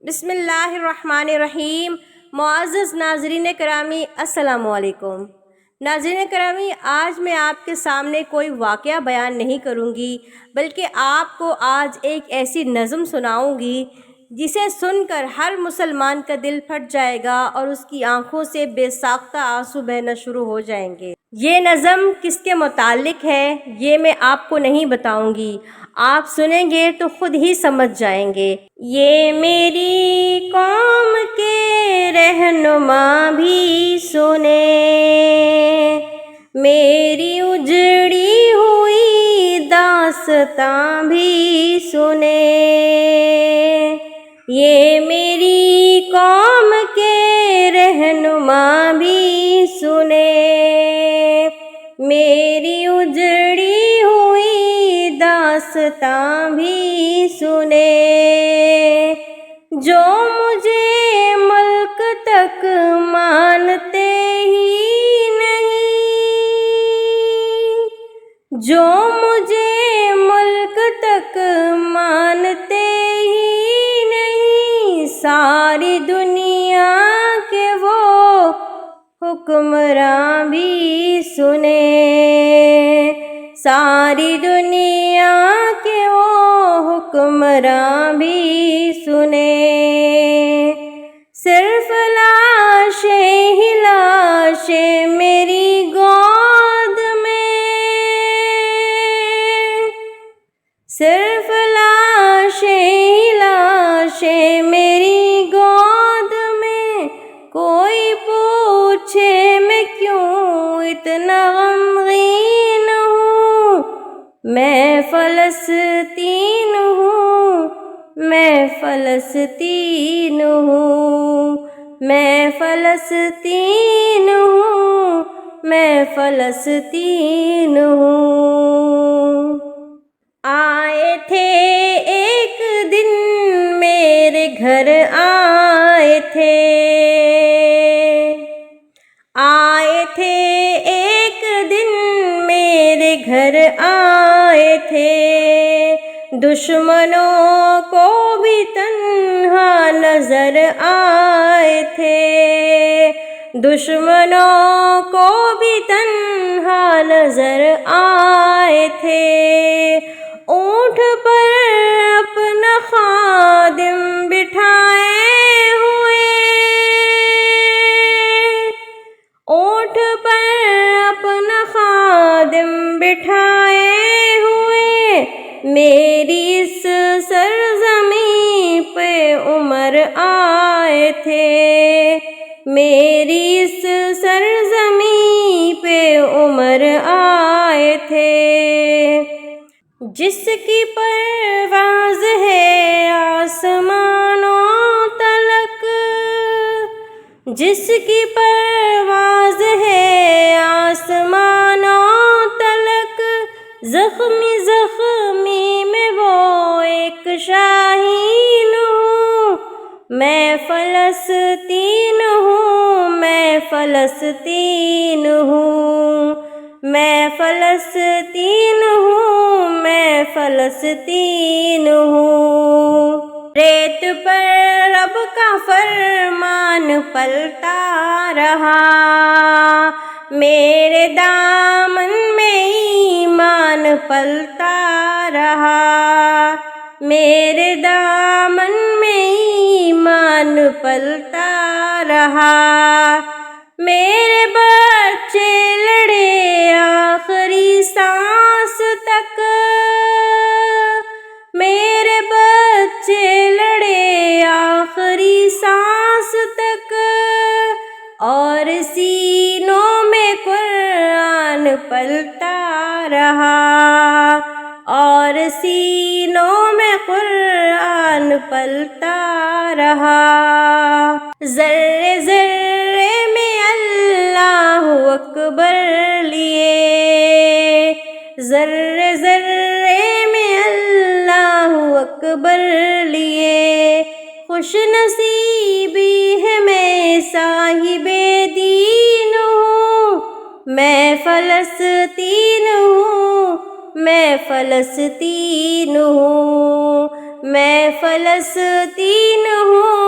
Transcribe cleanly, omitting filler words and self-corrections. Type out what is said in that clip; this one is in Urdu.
بسم اللہ الرحمن الرحیم۔ معزز ناظرین کرامی، السلام علیکم۔ ناظرین کرامی، آج میں آپ کے سامنے کوئی واقعہ بیان نہیں کروں گی، بلکہ آپ کو آج ایک ایسی نظم سناؤں گی جسے سن کر ہر مسلمان کا دل پھٹ جائے گا اور اس کی آنکھوں سے بے ساختہ آنسو بہنا شروع ہو جائیں گے۔ یہ نظم کس کے متعلق ہے یہ میں آپ کو نہیں بتاؤں گی، آپ سنیں گے تو خود ہی سمجھ جائیں گے۔ یہ میری قوم کے رہنما بھی سنے، میری اجڑی ہوئی داستاں بھی سنے۔ یہ میری قوم کے رہنما بھی سنے، میری اجڑی ہوئی داستاں بھی سنے۔ جو مجھے ملک تک مانتے ہی نہیں، جو مجھے ملک تک مانتے ہی نہیں، ساری دنیا کے وہ حکمراں بھی سنے، ساری دنیا کے وہ حکمراں بھی سنے۔ صرف لاشیں ہی لاشیں میری گود میں، صرف لاشیں ہی لاشیں میری گود میں، کوئی پوچھے میں کیوں اتنا غمگین ہوں، میں فلسطین ہوں، میں فلسطین ہوں، میں فلسطین ہوں، میں فلسطین ہوں۔ آئے تھے ایک دن میرے گھر، آئے تھے، آئے تھے ایک دن میرے گھر، آئے تھے، دشمنوں کو بھی تنہا نظر آئے تھے، دشمنوں کو بھی تنہا نظر آئے تھے۔ اونٹ پر اپنا خادم بٹھائے ہوئے، اونٹ پر اپنا خادم بٹھائے ہوئے، میری اس سرزمین پہ عمر آئے تھے، میری اس سرزمین پہ عمر آئے تھے۔ جس کی پرواز ہے آسمانوں تلک، جس کی پرواز ہے آسمانوں تلک، زخمی زخمی میں وہ ایک شاہین ہوں، میں فلسطین ہوں، میں فلسطین ہوں، میں فلسطین ہوں، میں فلسطین ہوں۔ ریت پر رب کا فرمان پلتا رہا، میرے دامن میں ایمان پلتا رہا، میرے دامن میں ایمان پلتا رہا۔ میرے بچے لڑے آخری سانس تک، میرے بچے لڑے آخری سانس تک، اور سینوں میں قرآن پلتا رہا، اور سینوں میں قرآن پلتا رہا۔ ذرے ذرے میں اللہ اکبر لیے، ذرے ذرے میں اللہ اکبر لیے، خوش نصیبی ہے میں صاحب دین ہوں، میں فلسطین ہوں، میں فلسطین ہوں، میں فلسطین ہوں،